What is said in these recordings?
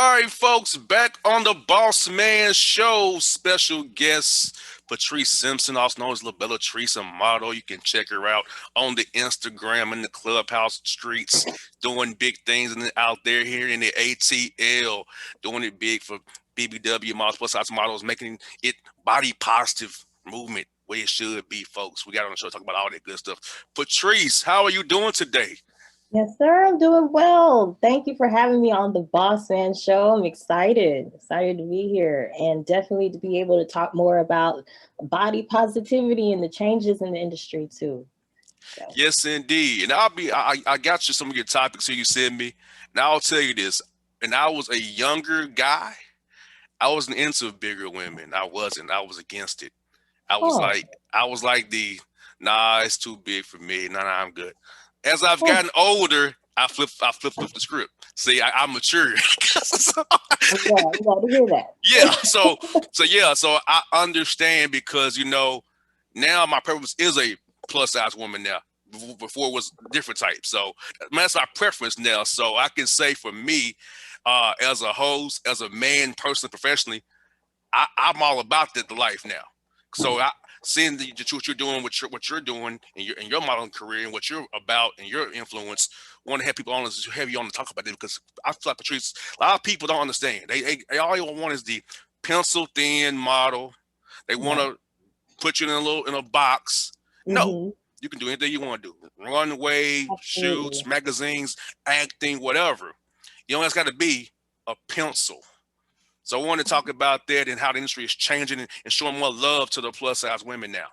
All right, folks, back on the Bossman Show. Special guest Patrice Simpson, also known as LaBella Treese, a model. You can check her out on the Instagram and the Clubhouse streets, doing big things out there here in the ATL, doing it big for BBW models, plus size models, making it body positive movement where it should be, folks. We got on the show to talk about all that good stuff. Patrice, how are you doing today? Yes, sir. I'm doing well. Thank you for having me on the Boss Man Show. I'm excited to be here and definitely to be able to talk more about body positivity and the changes in the industry too. So, Yes, indeed. And I got you some of your topics here you sent me. Now I'll tell you this. And I was a younger guy. I wasn't into bigger women. I wasn't. I was against it. I was oh, like, I was like nah, it's too big for me. Nah, I'm good. As I've oh, gotten older, I flip the script. See, I matured. I'm glad to hear that. Yeah. So I understand because now my purpose is a plus size woman now. Before it was different type. So that's my preference now. So I can say for me, as a host, as a man, personally, professionally, I'm all about that the life now. So I seeing what you're doing, what you're doing in your modeling career and what you're about and your influence, want to have people on this, have you on to talk about it because I feel like Patrice, a lot of people don't understand. They all you want is the pencil thin model. They want Right. to put you in a box. No, Mm-hmm. you can do anything you want to do. Runway, shoots, Absolutely. magazines, acting, whatever. You know, it's got to be a pencil. So I want to talk about that and how the industry is changing and showing more love to the plus size women now.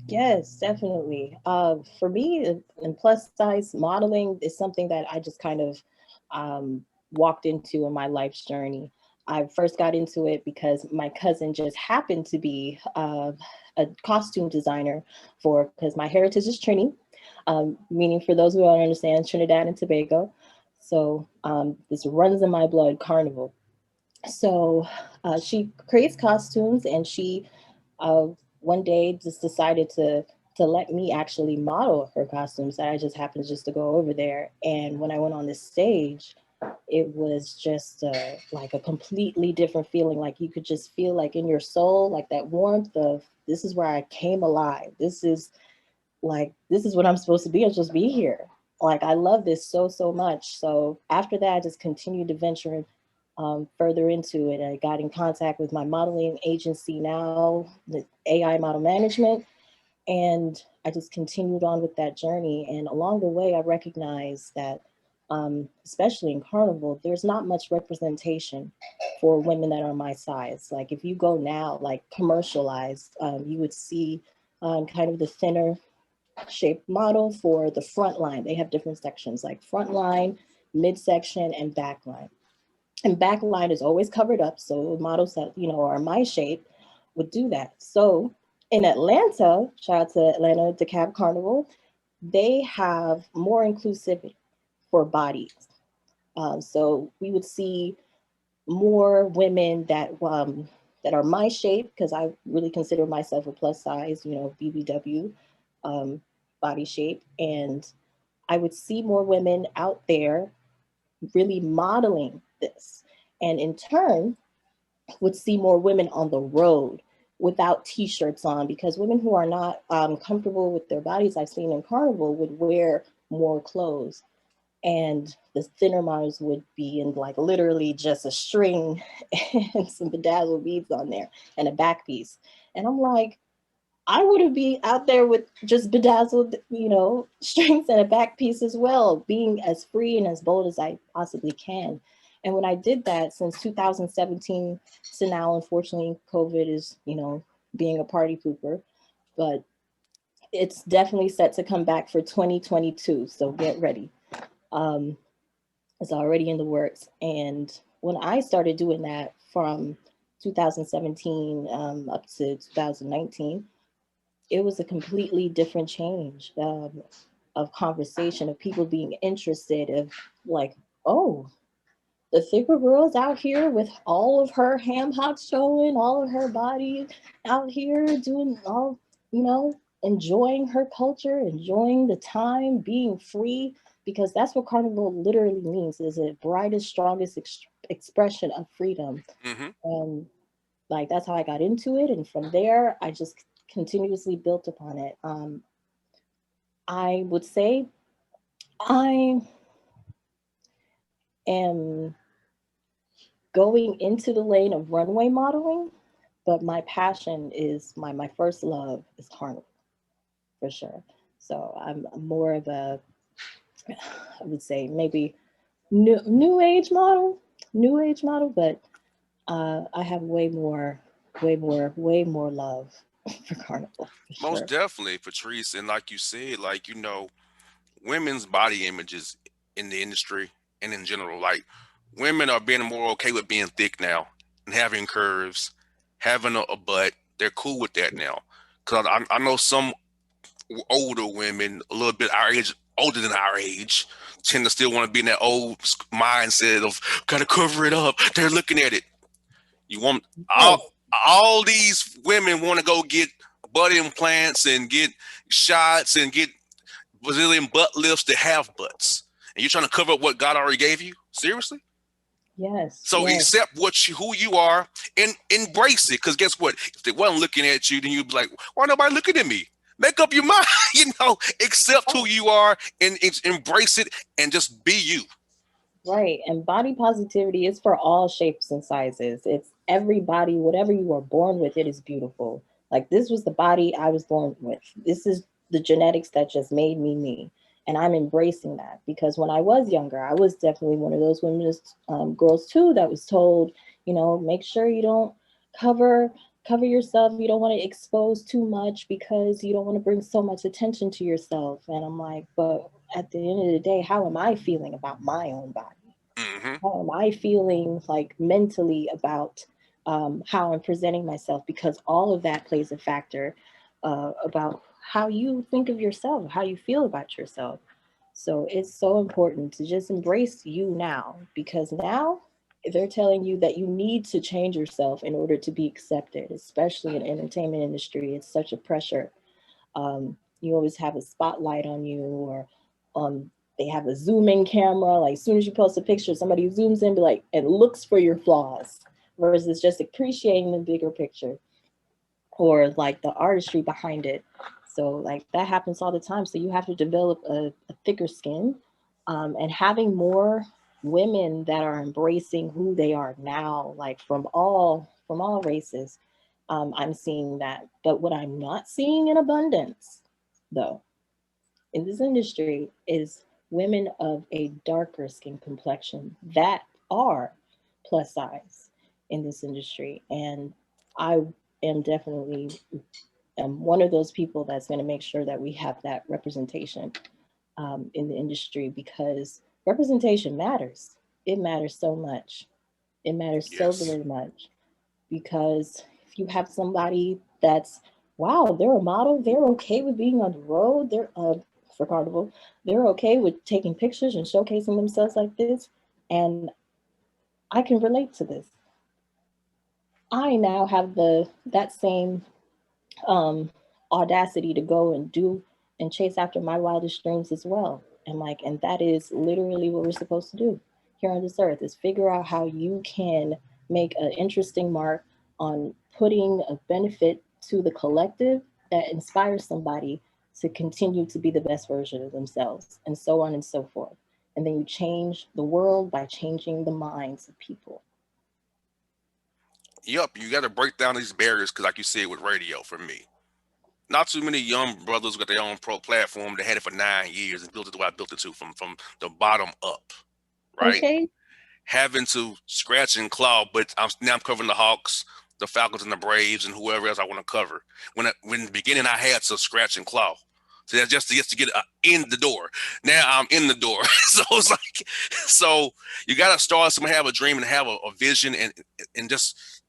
Yes, definitely. For me, and plus size modeling is something that I just kind of walked into in my life's journey. I first got into it because my cousin just happened to be a costume designer for, because my heritage is Trini, meaning for those who don't understand, Trinidad and Tobago. So this runs in my blood, carnival. So she creates costumes and she uh, one day just decided to let me actually model her costumes. I just happened just to go over there, and when I went on the stage, it was just like a completely different feeling. Like you could just feel like in your soul, like that warmth of this is where I came alive. This is what I'm supposed to be. I'm supposed to be here. Like I love this so much. So after that, I just continued to venture further into it. I got in contact with my modeling agency now, the AI model management, and I just continued on with that journey. And along the way, I recognized that, especially in Carnival, there's not much representation for women that are my size. Like if you go now, like commercialized, you would see kind of the thinner shaped model for the front line. They have different sections like front line, midsection, and back line. And back line is always covered up. So models that, are my shape would do that. So in Atlanta, shout out to Atlanta DeKalb Carnival, they have more inclusivity for bodies. So we would see more women that are my shape because I really consider myself a plus size, BBW um, body shape, and I would see more women out there really modeling this, and in turn would see more women on the road without t-shirts on because women who are not comfortable with their bodies I've seen in Carnival would wear more clothes, and the thinner models would be in like literally just a string and some bedazzled beads on there and a back piece. And I'm like, I would be out there with just bedazzled, strings and a back piece as well, being as free and as bold as I possibly can. And when I did that since 2017 to now, unfortunately, COVID is, being a party pooper, but it's definitely set to come back for 2022. So get ready. Um, it's already in the works. And when I started doing that from 2017 up to 2019, it was a completely different change of conversation, of people being interested, of like, oh, the thicker girl's out here with all of her ham hocks showing, all of her body out here doing all, enjoying her culture, enjoying the time, being free. because that's what carnival literally means, is a brightest, strongest expression of freedom. Mm-hmm. And like that's how I got into it, and from there I just continuously built upon it. I would say I am going into the lane of runway modeling, but my passion is my first love is carnival for sure. So I'm more of a, I would say maybe new age model, new age model, but I have way more love for carnival for Most sure. definitely, Patrice. And like you said, like, women's body images in the industry and in general, like, women are being more okay with being thick now and having curves, having a butt. They're cool with that now. Because I know some older women, a little bit our age, older than our age, tend to still want to be in that old mindset of gotta cover it up. They're looking at it. You want all Yes, all these women want to go get butt implants and get shots and get Brazilian butt lifts to have butts, and you're trying to cover up what God already gave you. Seriously? yes, So yes. accept who you are and embrace it. Because guess what? If they wasn't looking at you, then you'd be like, "Why nobody looking at me?" Make up your mind. Accept who you are and embrace it and just be you. Right. And body positivity is for all shapes and sizes. It's everybody, whatever you were born with, it is beautiful. Like this was the body I was born with. This is the genetics that just made me me. And I'm embracing that because when I was younger, I was definitely one of those women, girls too, that was told, make sure you don't cover cover yourself. You don't want to expose too much because you don't want to bring so much attention to yourself. And I'm like, but at the end of the day, how am I feeling about my own body? Hmm. How am I feeling like mentally about how I'm presenting myself? Because all of that plays a factor about how you think of yourself, how you feel about yourself. So it's so important to just embrace you now, because now they're telling you that you need to change yourself in order to be accepted, especially in the entertainment industry. It's such a pressure. You always have a spotlight on you, or they have a zoom in camera. Like as soon as you post a picture, somebody zooms in, be like, and looks for your flaws, versus just appreciating the bigger picture or like the artistry behind it. So like that happens all the time. So you have to develop a thicker skin, and having more women that are embracing who they are now, like from all races. I'm seeing that. But what I'm not seeing in abundance, though, in this industry is women of a darker skin complexion that are plus size in this industry. And I am definitely one of those people that's going to make sure that we have that representation in the industry, because representation matters. It matters so much. It matters so Yes. very much, because if you have somebody that's, wow, they're a model, they're okay with being on the road, they're for carnival, they're okay with taking pictures and showcasing themselves like this, and I can relate to this. I now have the that same um, audacity to go and do and chase after my wildest dreams as well. And that is literally what we're supposed to do here on this earth, is figure out how you can make an interesting mark on putting a benefit to the collective that inspires somebody to continue to be the best version of themselves, and so on and so forth. And then you change the world by changing the minds of people. Yep. You got to break down these barriers because, like you said, with radio, for me, not too many young brothers got their own pro platform. They had it for 9 years and built it the way I built it to, from the bottom up, right? Okay. Having to scratch and claw, but now I'm covering the Hawks, the Falcons, and the Braves, and whoever else I want to cover. When in the beginning I had to scratch and claw, so that's just to get in the door. Now I'm in the door, so it's like, so you got to start. Someone have a dream and have a vision, and just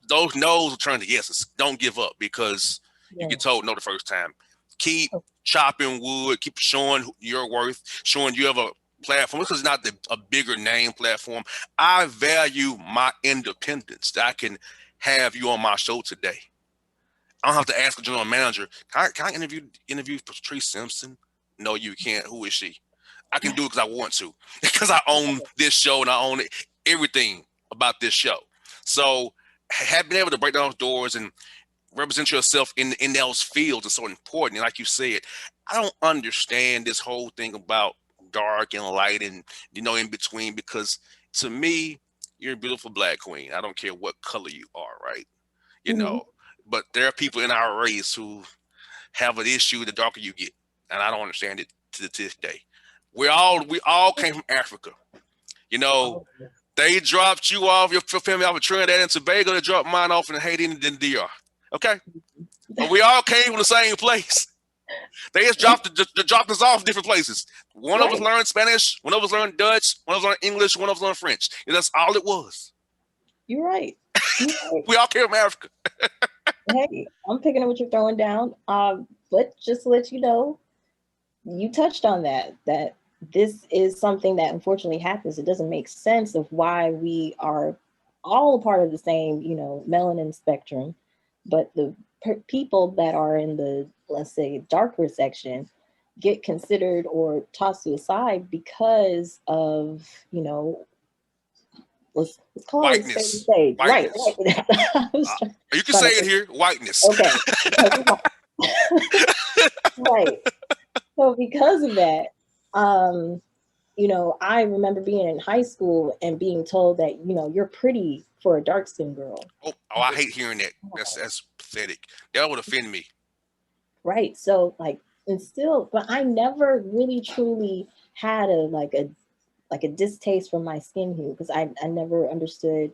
those no's will turn to yeses. Don't give up because you get Yes. told no the first time. Keep chopping wood. Keep showing your worth. Showing you have a platform. This is not a bigger name platform. I value my independence. That I can have you on my show today. I don't have to ask a general manager, can I interview Patrice Simpson? No, you can't. Who is she? I can do it because I want to, because I own this show and I own everything about this show. So have been able to break down those doors and represent yourself in those fields is so important. And like you said, I don't understand this whole thing about dark and light and in between, because to me, you're a beautiful Black queen. I don't care what color you are, right? Mm-hmm. But there are people in our race who have an issue the darker you get, and I don't understand it to this day. We all came from Africa. You know, Oh, yes. they dropped you off, your family off of Trinidad and Tobago. They dropped mine off in Haiti and then DR. Okay, but we all came from the same place. They just dropped us off different places. One of us Right. learned Spanish, one of us learned Dutch, one of us learned English, one of us learned French. And that's all it was. You're right. You're right. We all came from Africa. Hey, I'm picking up what you're throwing down. But just to let you know, you touched on that this is something that unfortunately happens. It doesn't make sense of why we are all a part of the same, melanin spectrum, but the people that are in the, let's say, darker section get considered or tossed to the side because of, let's call it a spade a Whiteness. spade. Right, Whiteness. right. I was You can trying say to it think. here, whiteness. Okay. Right. So because of that, um, I remember being in high school and being told that, you're pretty for a dark skinned girl. Oh, I hate hearing that. That's pathetic. That would offend me. Right. So like, and still, but I never really truly had a distaste for my skin hue, because I never understood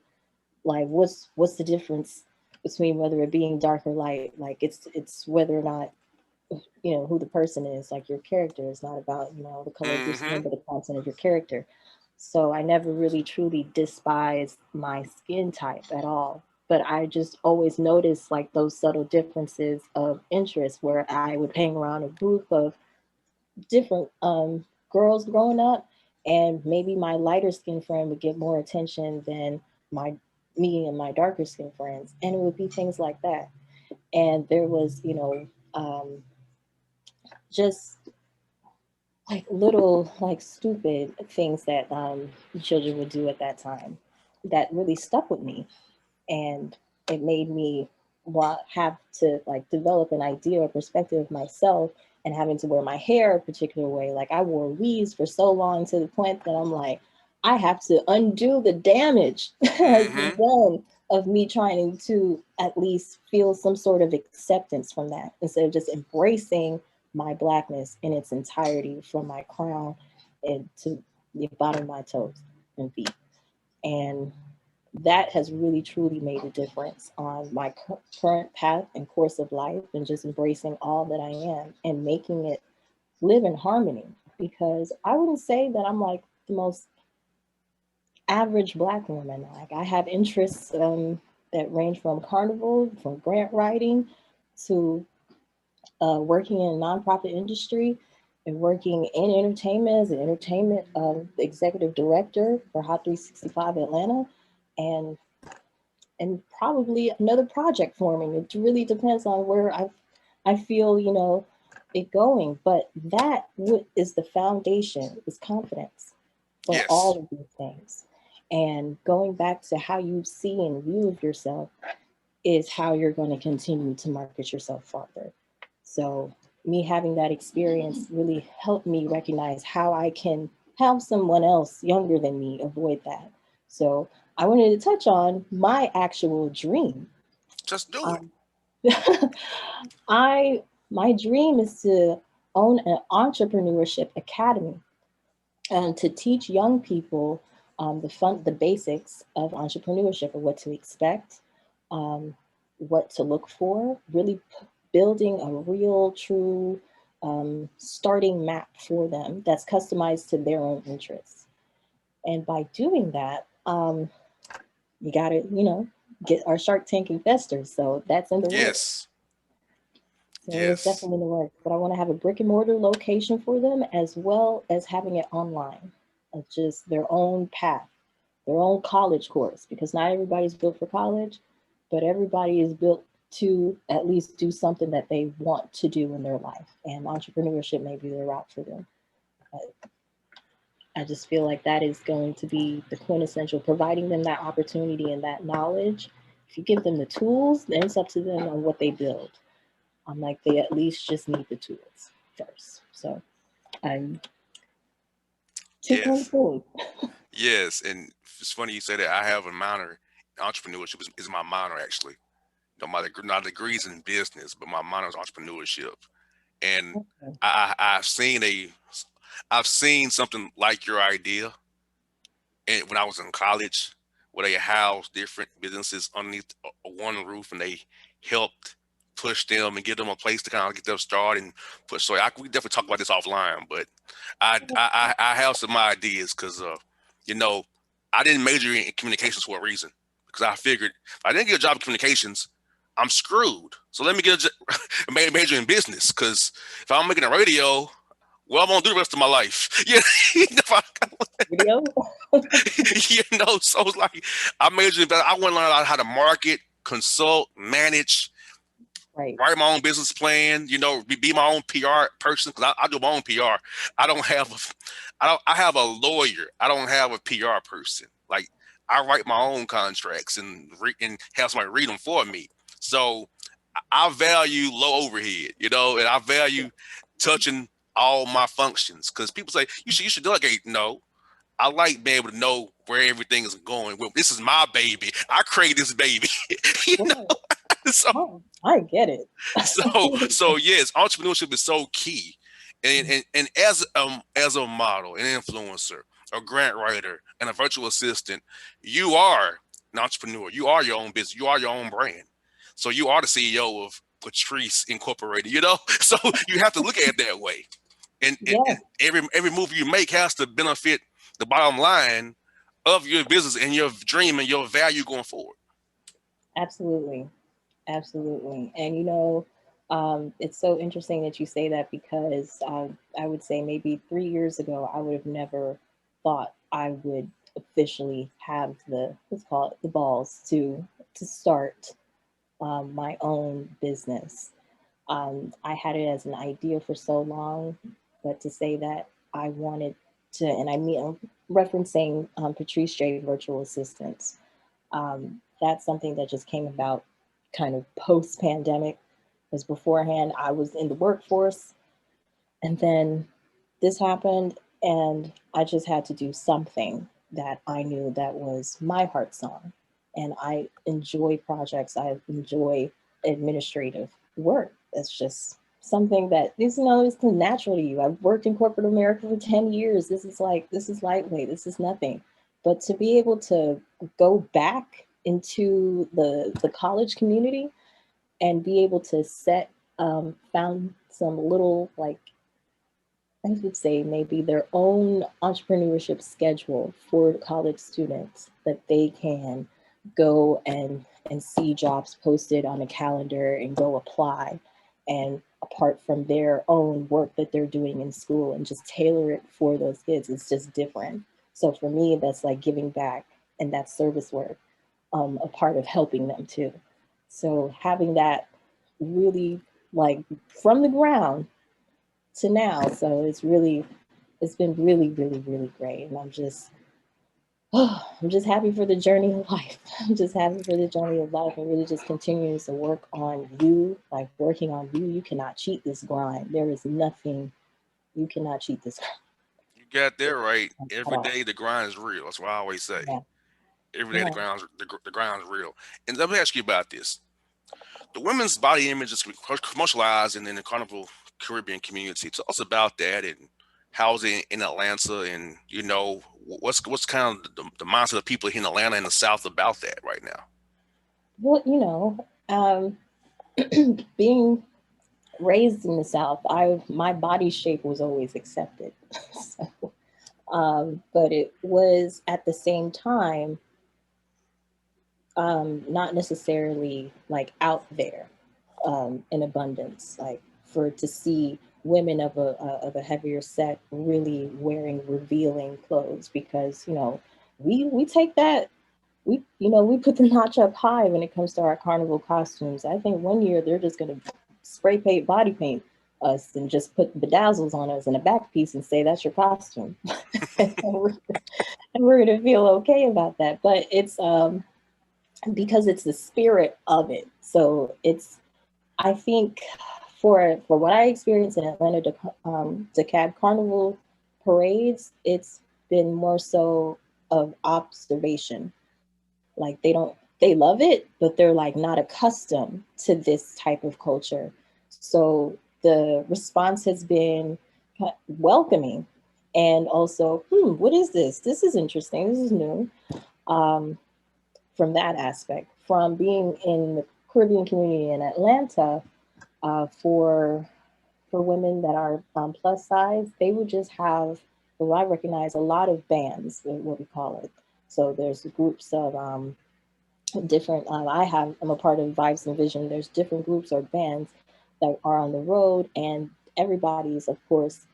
like what's the difference between whether it being dark or light. Like it's whether or not who the person is. Like your character is not about the color of your Mm-hmm. skin, but the content of your character. So I never really truly despised my skin type at all, but I just always noticed like those subtle differences of interest, where I would hang around a group of different girls growing up, and maybe my lighter skin friend would get more attention than my me and my darker skin friends, and it would be things like that. And there was just like little like stupid things that children would do at that time that really stuck with me, and it made me have to like develop an idea or perspective of myself, and having to wear my hair a particular way. Like I wore weaves for so long to the point that I'm like, I have to undo the damage has been Mm-hmm. done of me trying to at least feel some sort of acceptance from that, instead of just embracing my blackness in its entirety, from my crown and to the bottom of my toes and feet. And that has really truly made a difference on my current path and course of life, and just embracing all that I am and making it live in harmony. Because I wouldn't say that I'm like the most average Black woman. Like I have interests that range from carnival, from grant writing, to working in a nonprofit industry, and working in entertainment as an entertainment executive director for Hot 365 Atlanta, and probably another project forming. It really depends on where I feel it going. But that is the foundation, is confidence for Yes. all of these things. And going back to how you see and view of yourself is how you're going to continue to market yourself farther. So me having that experience really helped me recognize how I can help someone else younger than me avoid that. So I wanted to touch on my actual dream. Just do it. Um, I my dream is to own an entrepreneurship academy, and to teach young people the basics of entrepreneurship, or what to expect, um, what to look for, really building a real, true starting map for them that's customized to their own interests. And by doing that, you got to, get our Shark Tank investors. So that's in the works. Yes. So it's Yes. definitely in the works. But I want to have a brick and mortar location for them, as well as having it online, of just their own path, their own college course, because not everybody's built for college, but everybody is built to at least do something that they want to do in their life. And entrepreneurship may be their route for them. But I just feel like that is going to be the quintessential, providing them that opportunity and that knowledge. If you give them the tools, then it's up to them on what they build. I'm like, they at least just need the tools first. So I'm 2.0. Yes, yes, and it's funny you say that. I have a minor. Entrepreneurship is my minor actually. My degrees in business, but my minor is entrepreneurship. And Okay. I've seen something like your idea, and when I was in college, where they housed different businesses underneath one roof, and they helped push them and give them a place to kind of get them started and push. So we definitely talk about this offline, but I have some ideas because you know, I didn't major in communications for a reason, because I figured if I didn't get a job in communications, I'm screwed. So let me get a major in business, because if I'm making a radio, well, I'm gonna do the rest of my life. Yeah, Video? So it's like I majored, but I want to learn how to market, consult, manage, Right. write my own business plan. Be my own PR person, because I do my own PR. I don't have I have a lawyer. I don't have a PR person. Like, I write my own contracts and have somebody read them for me. So I value low overhead, and I value touching all my functions, because people say you should delegate. No, I like being able to know where everything is going. Well, this is my baby. I created this baby. you know. Right. So Oh, I get it. so yes, entrepreneurship is so key. And as a model, an influencer, a grant writer, and a virtual assistant, you are an entrepreneur. You are your own business. You are your own brand. So you are the CEO of Patrice Incorporated. So you have to look at it that way. And Yes, every move you make has to benefit the bottom line of your business and your dream and your value going forward. absolutely. Absolutely. And it's so interesting that you say that, because I would say maybe 3 years ago, I would have never thought I would officially have let's call it the balls to start my own business. I had it as an idea for so long, but to say that I wanted to, and I mean, I'm referencing Patrice J Virtual Assistants. That's something that just came about kind of post pandemic, because beforehand I was in the workforce, and then this happened, and I just had to do something that I knew that was my heart song. And I enjoy projects, I enjoy administrative work. It's just something that is natural to you. I've worked in corporate America for 10 years. This is lightweight, this is nothing. But to be able to go back into the college community and be able to found some little, like, I would say maybe their own entrepreneurship schedule for college students, that they can go and see jobs posted on a calendar and go apply, and apart from their own work that they're doing in school, and just tailor it for those kids. It's just different. So for me, that's like giving back, and that service work, a part of helping them too. So having that really, like, from the ground to now. So it's been really, really, really great. And I'm just happy for the journey of life. I'm just happy for the journey of life, and really just continuing to work on you, like working on you. You cannot cheat this grind. There is nothing, you cannot cheat this You got that right. grind at Every all. day the grind is real. That's what I always say. Yeah. Every day Yeah. the grind is real. And let me ask you about this. The women's body image is commercialized in the Carnival Caribbean community. Tell us about that, and how's it in Atlanta, and what's kind of the mindset of people here in Atlanta and the South about that right now. Well, being raised in the South, my body shape was always accepted. So, but it was at the same time not necessarily like out there in abundance, like for to see women of a heavier set really wearing revealing clothes, because we take that, we put the notch up high when it comes to our carnival costumes. I think one year they're just going to spray paint body paint us and just put bedazzles on us and a back piece and say that's your costume. and we're gonna feel okay about that. But it's because it's the spirit of it. So it's, I think, for what I experienced in Atlanta DeKalb Carnival parades, it's been more so of observation. Like they love it, but they're like not accustomed to this type of culture. So the response has been welcoming, and also, what is this? This is interesting. This is new. Um, from that aspect, from being in the Caribbean community in Atlanta, for women that are plus size, they would just have, well, I recognize a lot of bands, what we call it. So there's groups of different. I'm a part of Vibes and Vision. There's different groups or bands that are on the road, and everybody's, of course,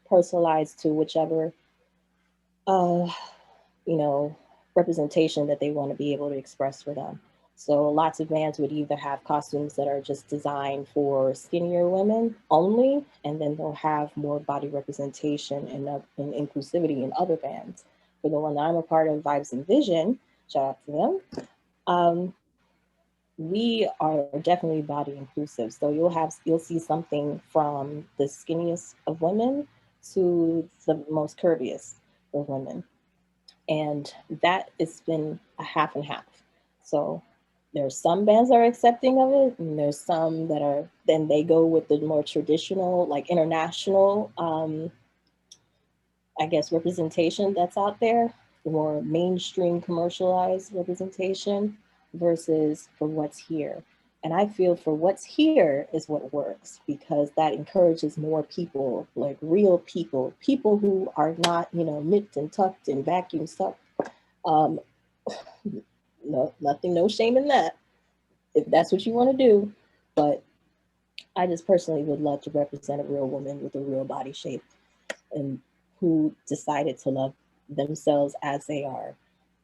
personalized to whichever uh, you know, representation that they want to be able to express for them. So lots of bands would either have costumes that are just designed for skinnier women only, and then they'll have more body representation and inclusivity in other bands. For the one that I'm a part of, Vibes and Vision, shout out to them. We are definitely body inclusive. So you'll see something from the skinniest of women to the most curviest of women, and that it's been a half and half. So there's some bands that are accepting of it, and there's some that are, then they go with the more traditional, like international, I guess, representation that's out there, more mainstream commercialized representation versus for what's here. And I feel for what's here is what works, because that encourages more people, like real people, people who are not, nipped and tucked and vacuum sucked. Um, no, nothing, no shame in that, if that's what you want to do. But I just personally would love to represent a real woman with a real body shape, and who decided to love themselves as they are.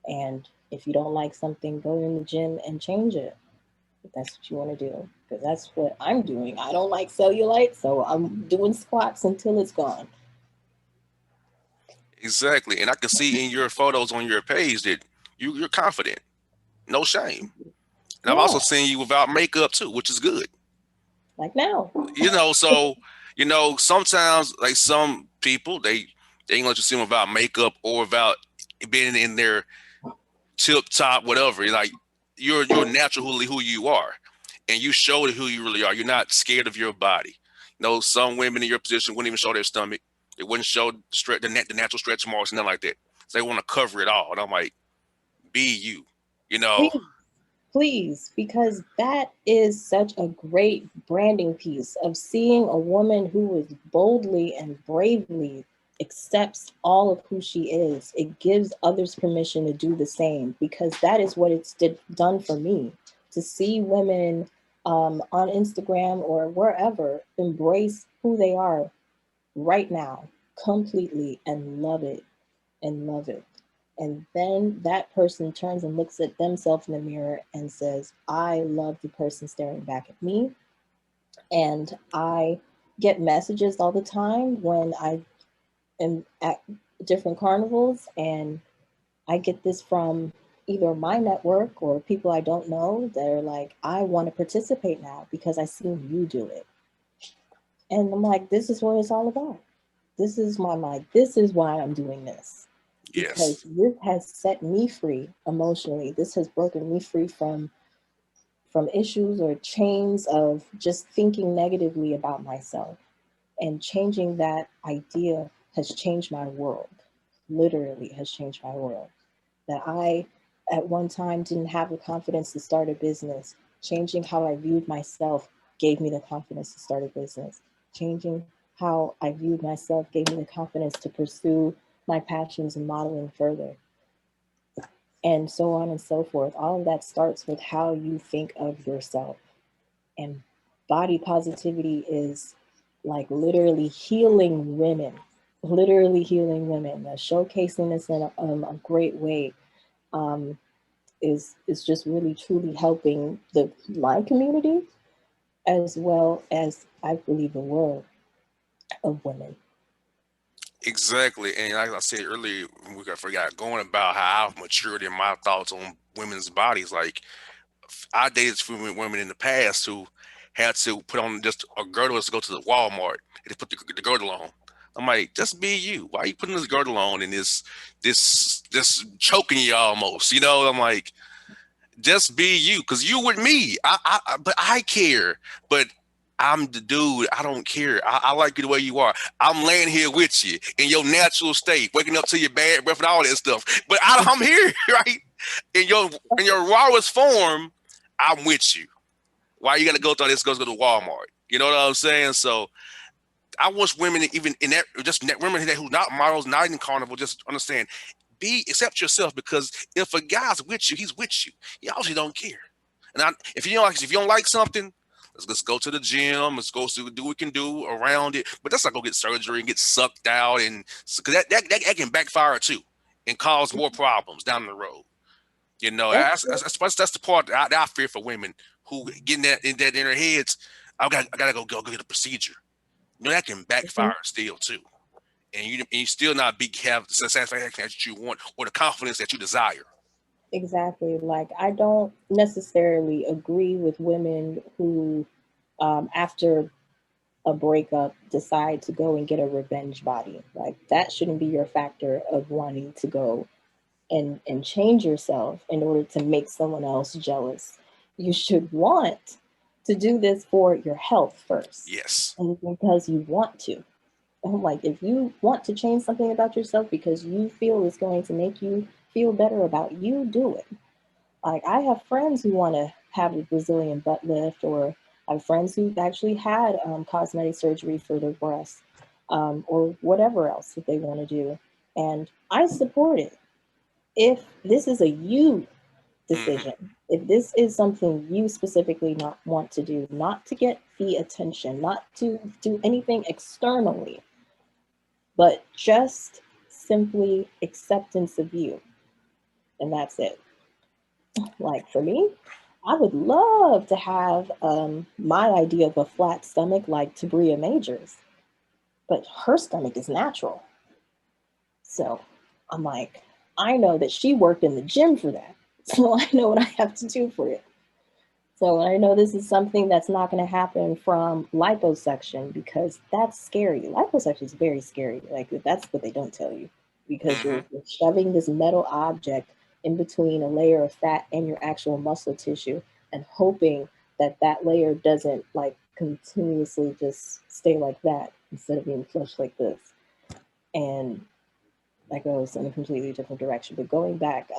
And if you don't like something, go in the gym and change it, if that's what you want to do. Because that's what I'm doing. I don't like cellulite, so I'm doing squats until it's gone. Exactly. And I can see in your photos on your page that you're confident, no shame. And I've Yeah, also seen you without makeup too, which is good. like now. So sometimes like some people they ain't let you see them without makeup or without being in their tip top, whatever. Like you're naturally who you are, and you show who you really are. You're not scared of your body. Some women in your position wouldn't even show their stomach. They wouldn't show the natural stretch marks and nothing like that. So they want to cover it all. And I'm like, be you, you know. Please, please, because that is such a great branding piece of seeing a woman who is boldly and bravely accepts all of who she is. It gives others permission to do the same, because that is what done for me. To see women on Instagram or wherever embrace who they are right now completely and love it, and love it. And then that person turns and looks at themselves in the mirror and says, I love the person staring back at me. And I get messages all the time when I am at different carnivals, and I get this from either my network or people I don't know that are like, I want to participate now because I seen you do it. And I'm like, this is what it's all about. This is why I'm doing this, because Yes, this has set me free emotionally. This has broken me free from issues or chains of just thinking negatively about myself. And changing that idea has changed my world. Literally has changed my world. That I at one time didn't have the confidence to start a business. Changing how I viewed myself gave me the confidence to start a business. Changing how I viewed myself gave me the confidence to pursue my passions and modeling further, and so on and so forth. All of that starts with how you think of yourself. And body positivity is like literally healing women. Showcasing this in a great way is just really truly helping my community, as well as I believe the world of women. Exactly. And like I said earlier, we got forgot going about how I've matured in my thoughts on women's bodies. Like I dated few women in the past who had to put on just a girdle to go to the Walmart and just put the girdle on. I'm like, just be you. Why are you putting this girdle on and this choking you almost? You know, I'm like, just be you, because you with me. But I care. But I'm the dude. I don't care. I like you the way you are. I'm laying here with you in your natural state, waking up to your bad breath and all that stuff. But I'm here, right? In your rawest form, I'm with you. Why you got to go through this? Go to Walmart. You know what I'm saying? So I wish women, even in that, just women who not models, not in carnival, just understand, accept yourself, because if a guy's with you, he's with you. He obviously don't care. And if you don't like something, let's go to the gym. Let's go do what we can do around it. But that's not go get surgery and get sucked out, and because that can backfire too and cause more problems down the road. You know, That's that's the part that I fear for women who getting that in their heads. I gotta go get a procedure. You know, that can backfire still too, and you still not have the satisfaction that you want or the confidence that you desire. exactly. Like, I don't necessarily agree with women who, after a breakup, decide to go and get a revenge body. Like, that shouldn't be your factor of wanting to go and change yourself in order to make someone else jealous. You should want to do this for your health first, Yes, and because you want to. Like, if you want to change something about yourself because you feel it's going to make you feel better about you, do it. Like, I have friends who want to have a Brazilian butt lift, or I have friends who actually had cosmetic surgery for their breasts, or whatever else that they want to do. And I support it. If this is a you hmm, decision, if this is something you specifically not want to do, not to get the attention, not to do anything externally, but just simply acceptance of you, and that's it. Like, for me, I would love to have my idea of a flat stomach like Tabria Majors, but her stomach is natural. So I'm like, I know that she worked in the gym for that. So I know what I have to do for it. So I know this is something that's not going to happen from liposuction, because that's scary. Liposuction is very scary. Like, that's what they don't tell you, because hmm, you're shoving this metal object in between a layer of fat and your actual muscle tissue, and hoping that that layer doesn't like continuously just stay like that instead of being flushed like this. And that goes in a completely different direction. But going back,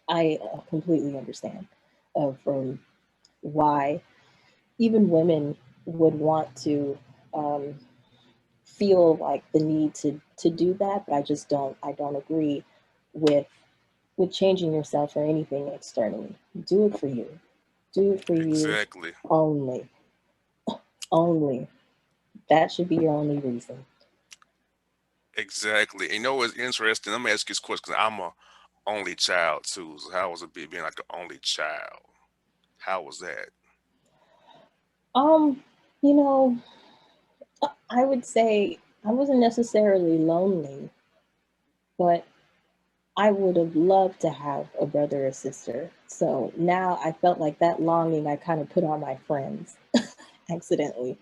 I completely understand from why even women would want to um, feel like the need to do that, but I don't agree with changing yourself or anything externally. Do it for you. Do it for you exactly, only. Only. That should be your only reason. exactly. And you know what's interesting? Let me ask you this question, because I'm a only child too. So how was it being like the only child? How was that? Um, you know, I would say I wasn't necessarily lonely, but I would have loved to have a brother or sister. So now I felt like that longing I kind of put on my friends accidentally.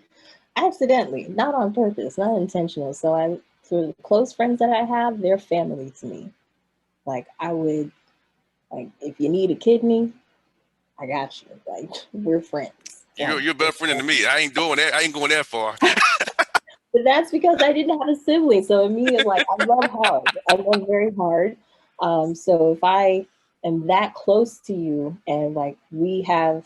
Accidentally, not on purpose, not intentional. So for the close friends that I have, they're family to me. Like, I would, like, if you need a kidney, I got you. Like, we're friends. You're Like, you're better friend than me. I ain't doing that. I ain't going that far. but that's because I didn't have a sibling. So immediately, like, I love hard. I love very hard. So if I am that close to you, and like we have,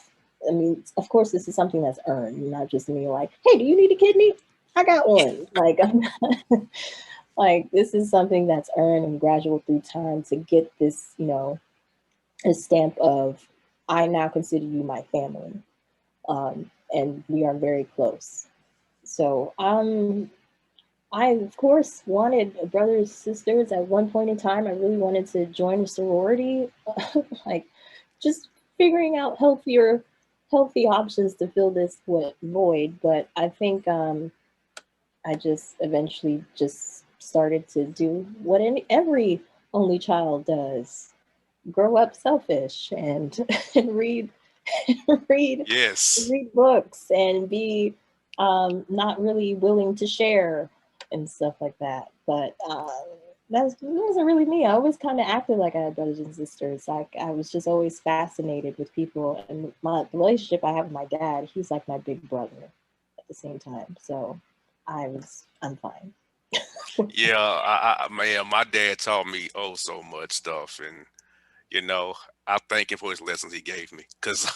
I mean, of course, this is something that's earned, not just me like, hey, do you need a kidney? I got one. Like, I'm not, like, this is something that's earned and gradual through time to get this, a stamp of, I now consider you my family. And we are very close. So I, of course, wanted brothers, sisters. At one point in time, I really wanted to join a sorority, like, just figuring out healthy options to fill this void, but I think I just eventually just started to do what every only child does: grow up selfish and and read Yes. read books and be not really willing to share and stuff like that. But that wasn't really me. I always kind of acted like I had brothers and sisters. Like I was just always fascinated with people, and the relationship I have with my dad, he's like my big brother at the same time. So I'm fine. Yeah, man, my dad taught me oh so much stuff, and you know, I thank him for his lessons he gave me because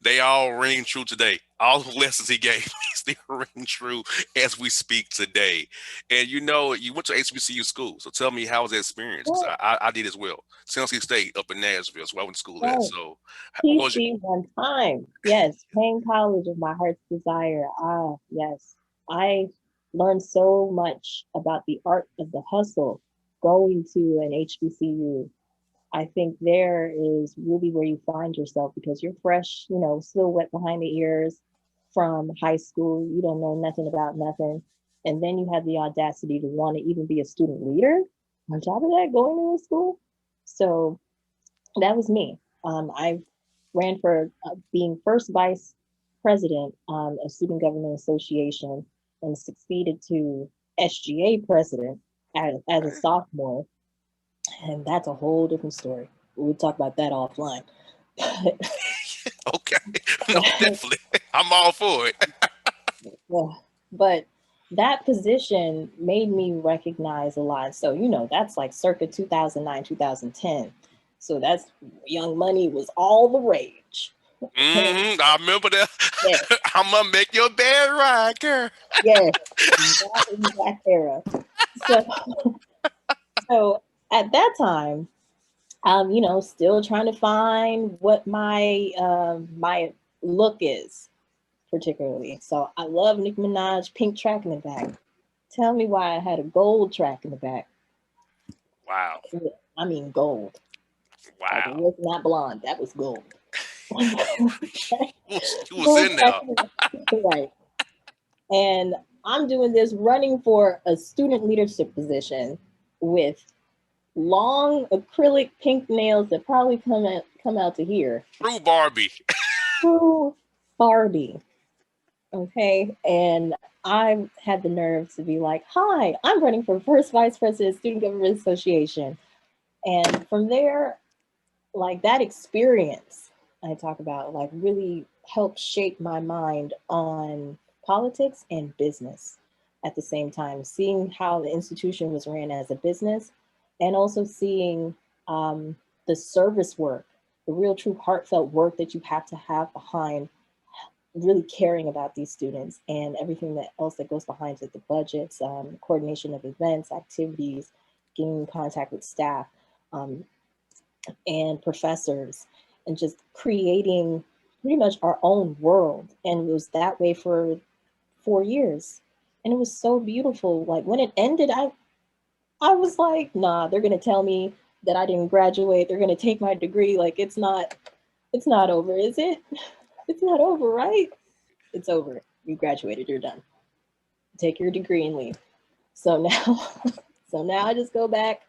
they all ring true today. All the lessons he gave me still ring true as we speak today. And you know, you went to HBCU school, so tell me how was that experience? Because Right, I did as well. Tennessee State up in Nashville, so I went to school at. right. So, what was PC one time. Yes, Payne College of my heart's desire. Ah, yes. I learned so much about the art of the hustle going to an HBCU. I think there is really where you find yourself because you're fresh, still wet behind the ears from high school. You don't know nothing about nothing. And then you have the audacity to want to even be a student leader on top of that, going to a school. So that was me. I ran for being first vice president of Student Government Association and succeeded to SGA president as a sophomore. And that's a whole different story. We'll talk about that offline. okay? No, definitely. I'm all for it. But that position made me recognize a lot. So, that's like circa 2009, 2010. So that's Young Money was all the rage. I remember that. Yes, I'm gonna make your bed right, girl. yes, that exact era. So, so at that time, still trying to find what my look is, particularly. So I love Nicki Minaj pink track in the back. Tell me why I had a gold track in the back. Wow. I mean gold. Like it Wow. was not blonde. That was gold. Who was Gold in track there? in the back. Right. And I'm doing this running for a student leadership position with long acrylic pink nails that probably come out to here. True Barbie. True Barbie. Okay. And I had the nerve to be like, hi, I'm running for first vice president of Student Government Association. And from there, like that experience I talk about, like really helped shape my mind on politics and business at the same time, seeing how the institution was ran as a business and also seeing the service work, the real true heartfelt work that you have behind really caring about these students and everything that else that goes behind it, the budgets, coordination of events, activities, getting in contact with staff um, and professors, and just creating pretty much our own world. And it was that way for 4 years. And it was so beautiful. Like when it ended, I was like, nah, they're gonna tell me that I didn't graduate. They're gonna take my degree. Like it's not over, is it? It's not over, right? It's over. You graduated, you're done. Take your degree and leave. So now, so now I just go back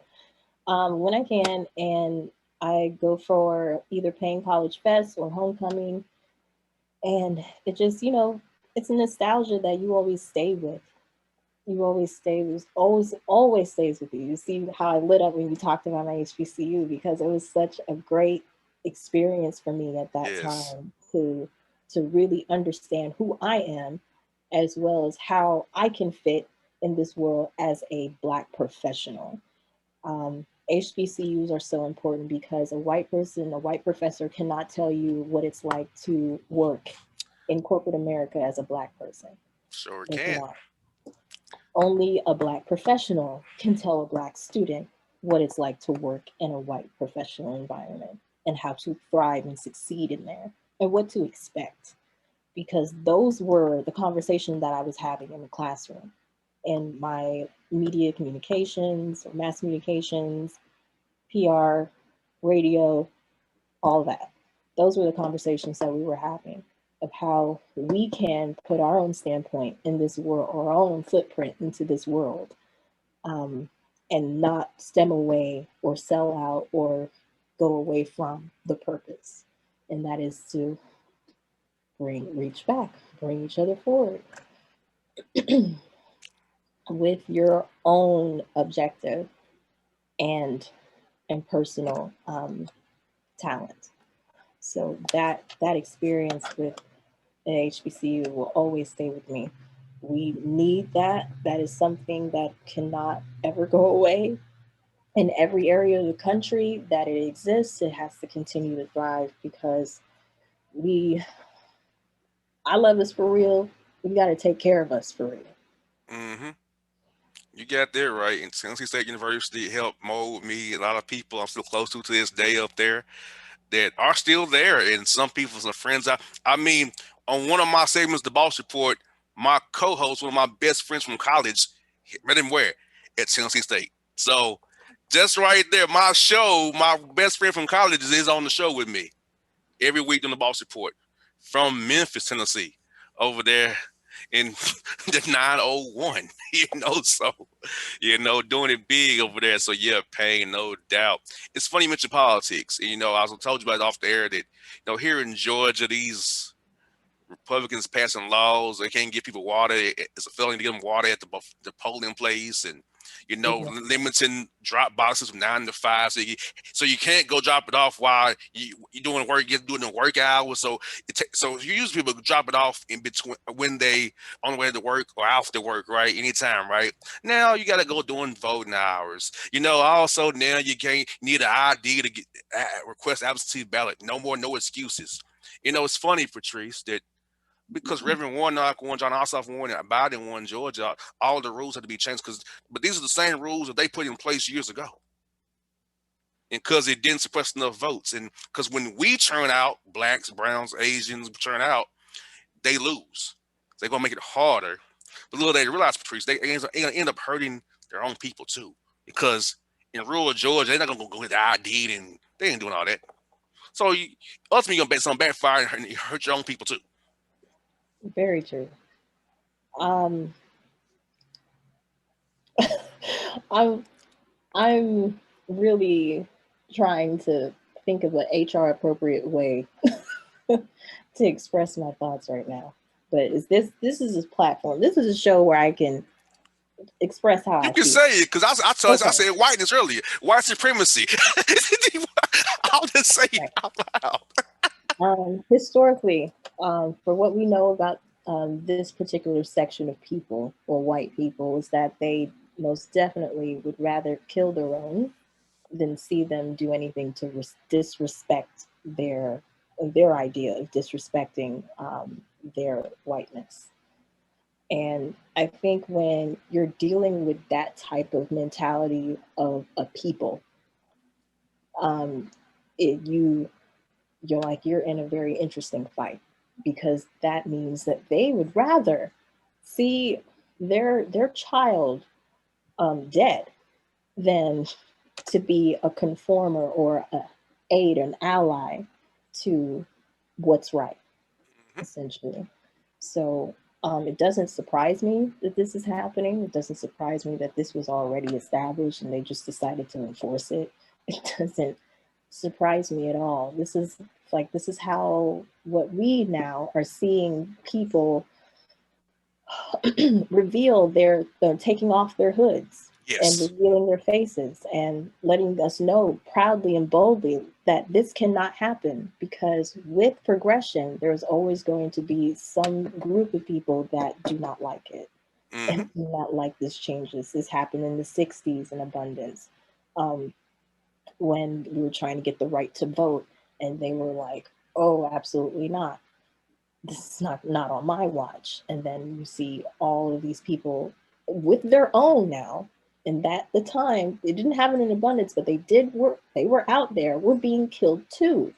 when I can, and I go for either Payne College Fest or homecoming, and it just it's a nostalgia that you always stay with. You always stay with, always stays with you. You see how I lit up when you talked about my HBCU because it was such a great experience for me at that Yes. time to really understand who I am as well as how I can fit in this world as a Black professional. HBCUs are so important because a white professor cannot tell you what it's like to work in corporate America as a Black person. Sure They can. cannot. Only a Black professional can tell a Black student what it's like to work in a white professional environment and how to thrive and succeed in there and what to expect. Because those were the conversations that I was having in the classroom in my media communications or mass communications, PR, radio, all that. those were the conversations that we were having of how we can put our own standpoint in this world or our own footprint into this world, and not stem away or sell out or go away from the purpose. And that is to reach back, bring each other forward with your own objective and personal talent. So that experience with an HBCU will always stay with me. We need that. That is something that cannot ever go away. In every area of the country that it exists, it has to continue to thrive because we, I love us for real. We got to take care of us for real. Mm-hmm. You got that right. And Tennessee State University helped mold me. A lot of people I'm still close to this day up there that are still there. And some people, some friends. I mean, on one of my segments, the Boss Report, my co-host, one of my best friends from college, met him where? At Tennessee State. So just right there, my show, my best friend from college is on the show with me every week on the Boss Report from Memphis, Tennessee, over there in the 901, so, doing it big over there. So yeah, pain, no doubt. It's funny you mentioned politics. I also told you about off the air that, here in Georgia, these Republicans passing laws, they can't give people water. It's a felony to give them water at the polling place, and limiting drop boxes from 9 to 5, so you can't go drop it off while you're doing work. You're doing the work hours, so so you usually people drop it off in between when they on the way to work or after work, right? Anytime, right? Now you got to go during voting hours. Also now you can't need an ID to get request absentee ballot. No excuses. It's funny, Patrice, that because Reverend Warnock won, John Ossoff won, and Biden won Georgia, all the rules had to be changed but these are the same rules that they put in place years ago. And because it didn't suppress enough votes. And because when we turn out, blacks, browns, Asians turn out, they lose. They're going to make it harder. But little they realize, Patrice, they going to end up hurting their own people too. Because in rural Georgia, they're not going to go get the ID, and they ain't doing all that. So ultimately, you're going to bet some backfire and hurt your own people too. Very true. I'm really trying to think of an HR appropriate way to express my thoughts right now. But this is a platform. This is a show where I can express how you I can feel. say it because I said whiteness earlier, white supremacy. I'll just say it out loud. Historically, for what we know about this particular section of people or white people is that they most definitely would rather kill their own than see them do anything to disrespect their idea of disrespecting their whiteness. And I think when you're dealing with that type of mentality of a people, you're in a very interesting fight, because that means that they would rather see their child dead than to be a conformer or a aid, an ally to what's right, essentially. So it doesn't surprise me that this is happening. It doesn't surprise me that this was already established and they just decided to enforce it. It doesn't surprise me at all. This is how what we now are seeing people reveal they're taking off their hoods. Yes. And revealing their faces and letting us know proudly and boldly that this cannot happen, because with progression, there's always going to be some group of people that do not like it and do not like this changes. This happened in the 60s in abundance, when we were trying to get the right to vote, and they were like, oh, absolutely not. This is not on my watch. And then you see all of these people with their own now. And at the time, they didn't have it in abundance, but they were out there, were being killed too,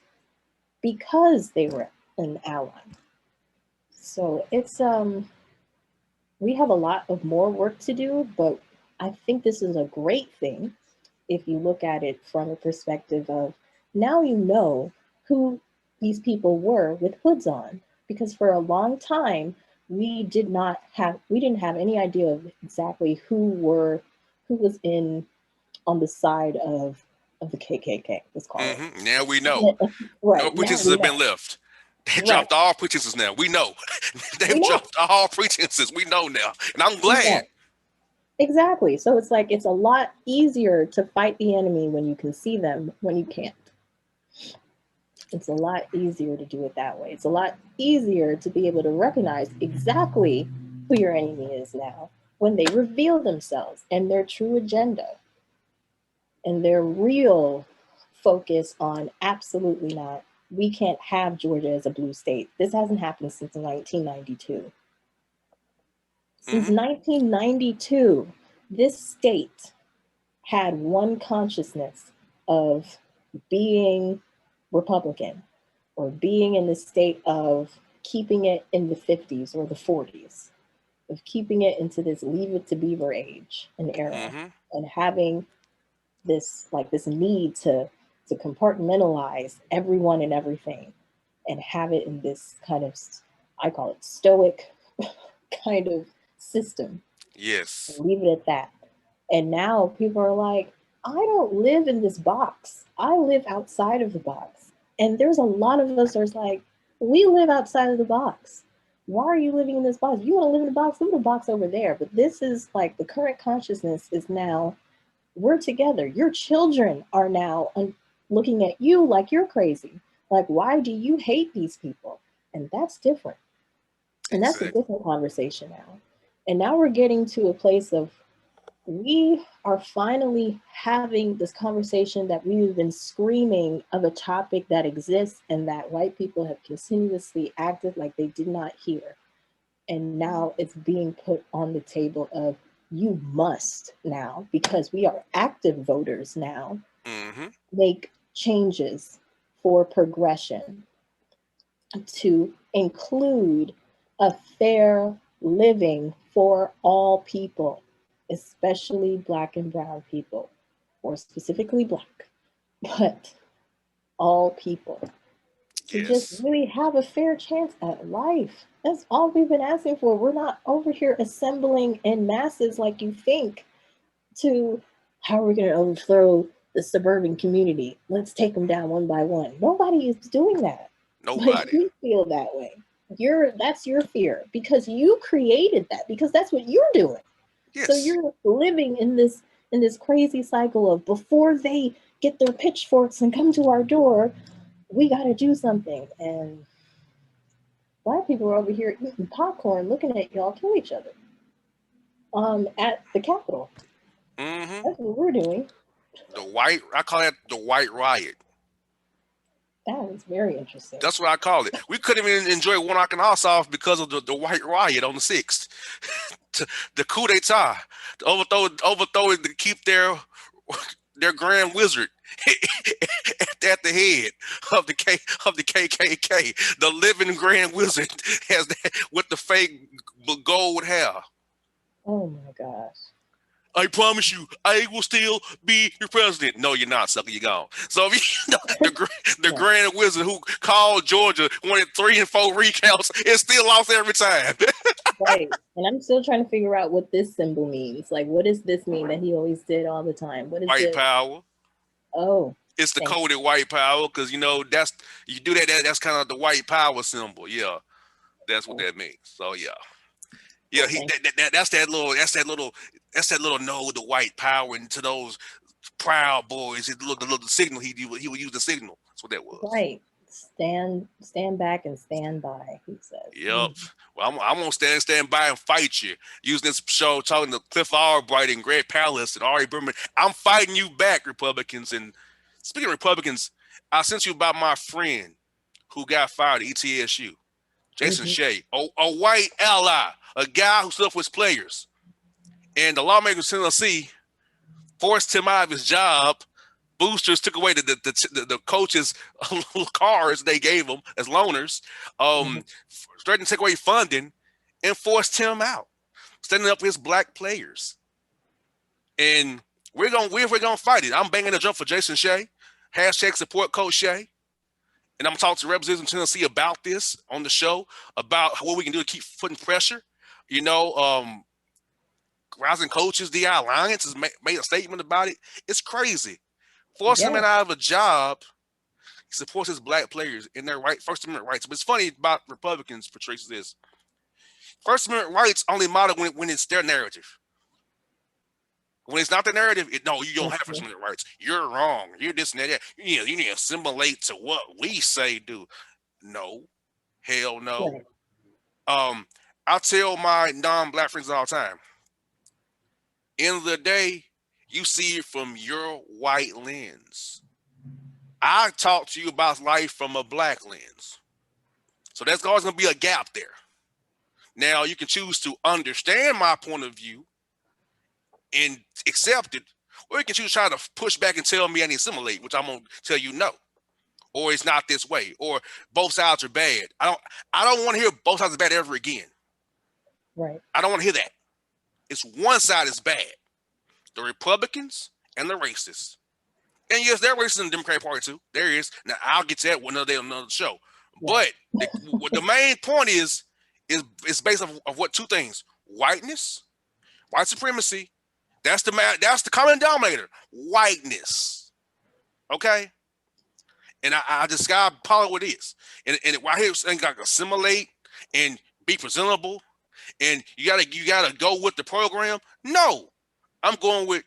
because they were an ally. So it's, we have a lot of more work to do, but I think this is a great thing if you look at it from a perspective of, now you know who these people were with hoods on, because for a long time we didn't have any idea of exactly who was in on the side of the KKK. Let's call Mm-hmm. Now we know. it. No Right now pretenses we have know. been left. They Right, dropped all pretenses now. We know. we They've know. dropped all pretenses. We know now. And I'm We glad. know. Exactly. So it's like it's a lot easier to fight the enemy when you can see them when you can't. It's a lot easier to do it that way. It's a lot easier to be able to recognize exactly who your enemy is now when they reveal themselves and their true agenda and their real focus on absolutely not. We can't have Georgia as a blue state. This hasn't happened since 1992. Since Mm-hmm. 1992, this state had one consciousness of being Republican or being in the state of keeping it in the 50s or the 40s, of keeping it into this leave it to beaver age and era, Mm-hmm. and having this need to compartmentalize everyone and everything and have it in this kind of, I call it stoic kind of system, and Yes. leave it at that. And now people are like, I don't live in this box. I live outside of the box. And there's a lot of us that's like, we live outside of the box. Why are you living in this box? You want to live in the box, live in the box over there. But this is like the current consciousness is now we're together. Your children are now looking at you like you're crazy. Like, why do you hate these people? And that's different. And that's a Exactly. different conversation now. And now we're getting to a place of we are finally having this conversation that we've been screaming of a topic that exists and that white people have continuously acted like they did not hear. And now it's being put on the table of you must now, because we are active voters now, Mm-hmm. make changes for progression to include a fair living for all people, especially Black and Brown people, or specifically Black, but all people, to just Yes. really have a fair chance at life. That's all we've been asking for. We're not over here assembling in masses like you think to how are we going to overthrow the suburban community? Let's take them down one by one. Nobody is doing that. But Nobody. you feel that way. That's your fear because you created that, because that's what you're doing. So Yes. you're living in this crazy cycle of before they get their pitchforks and come to our door, we got to do something. And Black people are over here eating popcorn, looking at y'all kill each other at the Capitol. Mm-hmm. That's what we're doing. I call that the white riot. That is very interesting. That's what I call it. We couldn't even enjoy Warnock and Ossoff because of the white riot on the 6th. The coup d'etat, to overthrow it to keep their grand wizard at the head of the KKK, the living grand wizard has that with the fake gold hair. Oh my gosh. I promise you, I will still be your president. No, you're not, sucker. You're gone. So the Right. grand wizard who called Georgia, wanted 3 and 4 recounts, and still lost every time. Right. And I'm still trying to figure out what this symbol means. Like, what does this mean that he always did all the time? What is White this? power. Oh, It's the thank coded white power because that's you do that's kind of the white power symbol. Yeah, that's what you. that means. So yeah, Thank that's that little node to white power and to those proud boys. The little signal he would use the signal. That's what that you. was. Right. Stand back and stand by, he says. Yep. Well, I'm gonna stand by and fight you. Using this show, talking to Cliff Albright and Greg Palast and Ari Berman. I'm fighting you back, Republicans. And speaking of Republicans, I sent you about my friend who got fired at ETSU, Jason Mm-hmm. Shea, a white ally, a guy who stood up for his players. And the lawmakers in Tennessee forced him out of his job. Boosters took away the coaches' cars they gave him as loaners, Mm-hmm. threatened to take away funding, and forced him out, standing up for his black players. And we're gonna fight it. I'm banging the drum for Jason Shea. Hashtag support Coach Shea. and I'm talking to representatives in Tennessee about this on the show, about what we can do to keep putting pressure. You know, Rising Coaches, DI Alliance has made a statement about it. It's crazy. Forcing a man out of a job. He supports his black players in their First Amendment rights. But it's funny about Republicans, Patrice, is First Amendment rights only matter when it's their narrative. When it's not the narrative, no, you don't have First Amendment rights. You're wrong. You're this and that. You need to assimilate to what we say do. No, hell no. Right. I tell my non-black friends all the time, end of the day, you see it from your white lens. I talk to you about life from a black lens. So there's always going to be a gap there. Now, you can choose to understand my point of view and accept it, or you can choose to try to push back and tell me I need to assimilate, which I'm going to tell you no. Or it's not this way, or both sides are bad. I don't want to hear both sides are bad ever again. Right. I don't want to hear that. It's one side is bad. The Republicans and the racists. And yes, there are racists in the Democratic Party too. There is. Now I'll get to that one another day on another show. Right. But the main point is based off of what two things: whiteness, white supremacy. That's the common denominator. Whiteness. Okay. And I describe probably what it is. And right here saying like assimilate and be presentable, and you gotta go with the program. No, I'm going with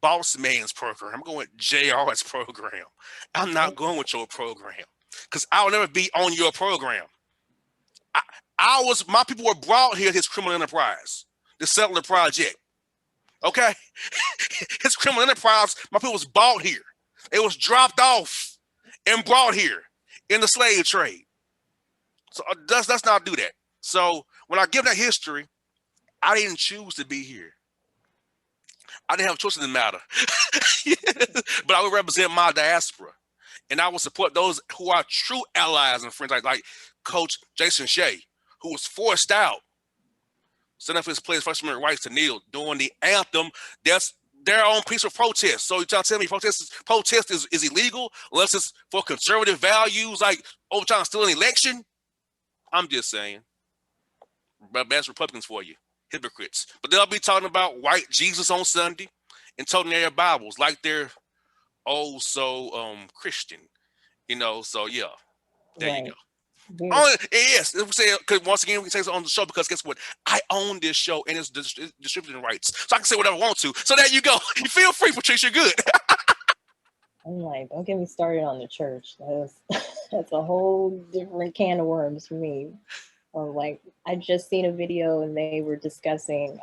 Bossman's program. I'm going with JR's program. I'm not going with your program because I'll never be on your program. My people were brought here his criminal enterprise, the settler project. Okay, his criminal enterprise. My people was bought here. It was dropped off and brought here in the slave trade. So let's not do that. So when I give that history, I didn't choose to be here. I didn't have a choice in the matter. But I would represent my diaspora. And I will support those who are true allies and friends, like Coach Jason Shea, who was forced out, setting up his players' First Amendment rights to kneel during the anthem. That's their own peaceful protest. So you're trying to tell me protest is illegal unless it's for conservative values, like trying to steal an election? I'm just saying. But that's Republicans for you. Hypocrites. But they'll be talking about white Jesus on Sunday and toting their Bibles like they're Christian. So yeah. There you go. Yes, because once again we can say it on the show because guess what? I own this show and it's distributing rights, so I can say whatever I want to. So there you go. You feel free, Patrice. You're good. I'm like, don't get me started on the church. That's a whole different can of worms for me. Or like, I just seen a video and they were discussing,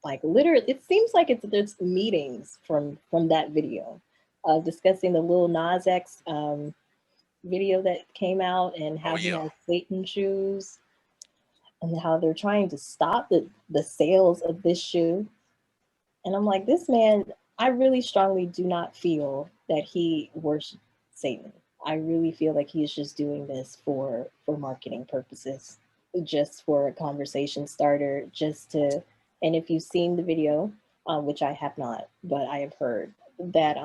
like literally, it seems like there's meetings from that video, discussing the Lil Nas X video that came out and how he has Satan shoes and how they're trying to stop the sales of this shoe. And I'm like, this man, I really strongly do not feel that he worships Satan. I really feel like he's just doing this for marketing purposes, just for a conversation starter, and if you've seen the video, which I have not, but I have heard that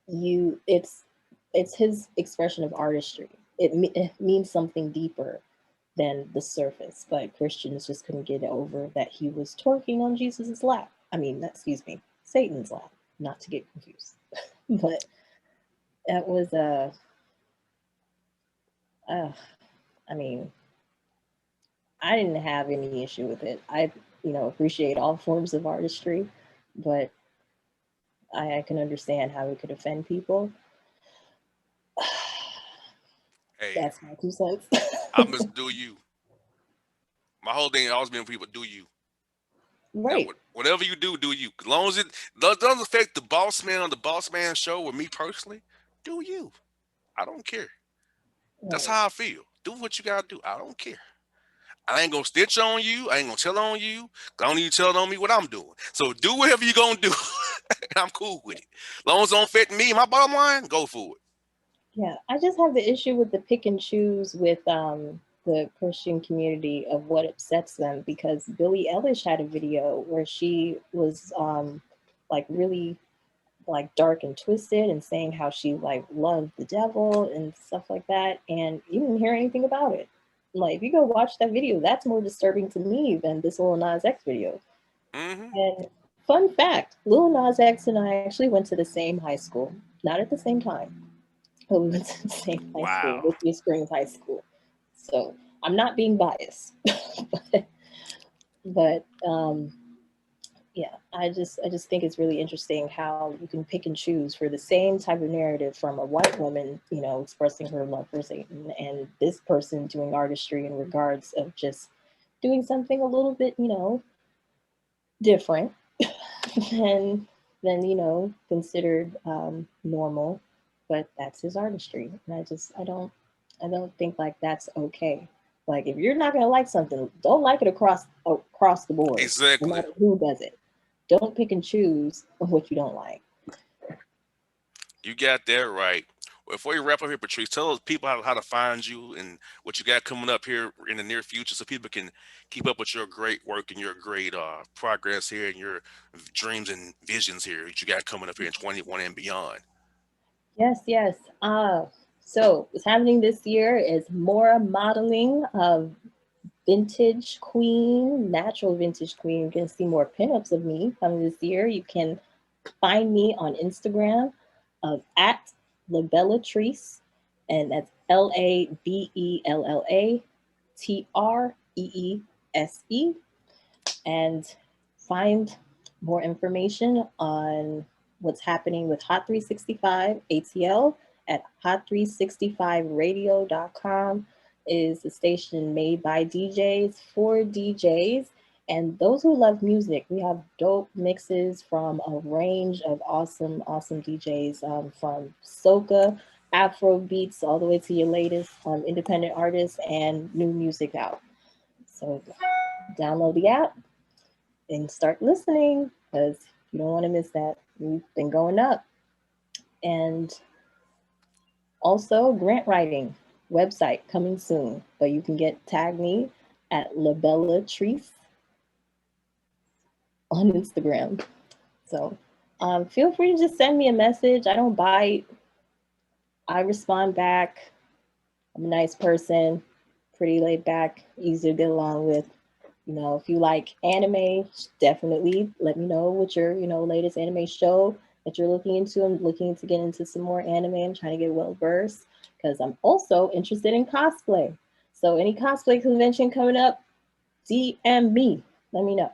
it's his expression of artistry. It means something deeper than the surface, but Christians just couldn't get over that he was twerking on Jesus's lap. Satan's lap, not to get confused. But that was I didn't have any issue with it. I appreciate all forms of artistry, but I can understand how it could offend people. Hey, that's my 2 cents. I must do you. My whole thing always been people do you. Right. Now, whatever you do you. As long as it doesn't affect the boss man on the Boss Man show or me personally, do you. I don't care. Right. That's how I feel. Do what you gotta do. I don't care. I ain't gonna stitch on you. I ain't gonna tell on you. I don't need you telling on me what I'm doing. So do whatever you're gonna do. I'm cool with it. As long as it don't affect me, my bottom line, go for it. Yeah, I just have the issue with the pick and choose with the Christian community of what upsets them, because Billie Eilish had a video where she was like really like dark and twisted and saying how she like loved the devil and stuff like that, and you didn't hear anything about it. Like if you go watch that video, that's more disturbing to me than this Lil Nas X video. Mm-hmm. And fun fact, Lil Nas X and I actually went to the same high school, not at the same time, but we went to the same high school, Wow. Whitney Springs High School. So I'm not being biased, but, but yeah, I just think it's really interesting how you can pick and choose for the same type of narrative from a white woman, expressing her love for Satan, and this person doing artistry in regards of just doing something a little bit, different than considered normal, but that's his artistry, and I don't think like that's okay. Like if you're not gonna like something, don't like it across the board, no Exactly. matter who does it. Don't pick and choose what you don't like. You got that right. Before you wrap up here, Patrice, tell us people how to find you and what you got coming up here in the near future so people can keep up with your great work and your great progress here and your dreams and visions here that you got coming up here in 21 and beyond. Yes, yes. So what's happening this year is more modeling of vintage queen, natural vintage queen. You're gonna see more pinups of me coming this year. You can find me on Instagram of at Labellatrice, and that's LabellaTreese, and find more information on what's happening with Hot 365 ATL at hot365radio.com. Is a station made by DJs for DJs and those who love music. We have dope mixes from a range of awesome, awesome DJs, from soca, Afro beats, all the way to your latest independent artists and new music out. So download the app and start listening because you don't want to miss that. We've been going up. And also, grant writing website coming soon, but you can get tag me at Labellatrice on Instagram. So feel free to just send me a message. I don't bite. I respond back. I'm a nice person, pretty laid back, easy to get along with. If you like anime, definitely let me know what your, latest anime show that you're looking into. I'm looking to get into some more anime. I'm trying to get well versed because I'm also interested in cosplay. So any cosplay convention coming up, DM me. Let me know.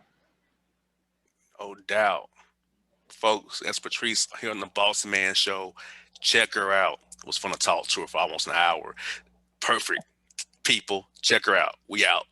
No doubt. Folks, that's Patrice here on the Boss Man Show. Check her out. It was fun to talk to her for almost an hour. Perfect people. Check her out. We out.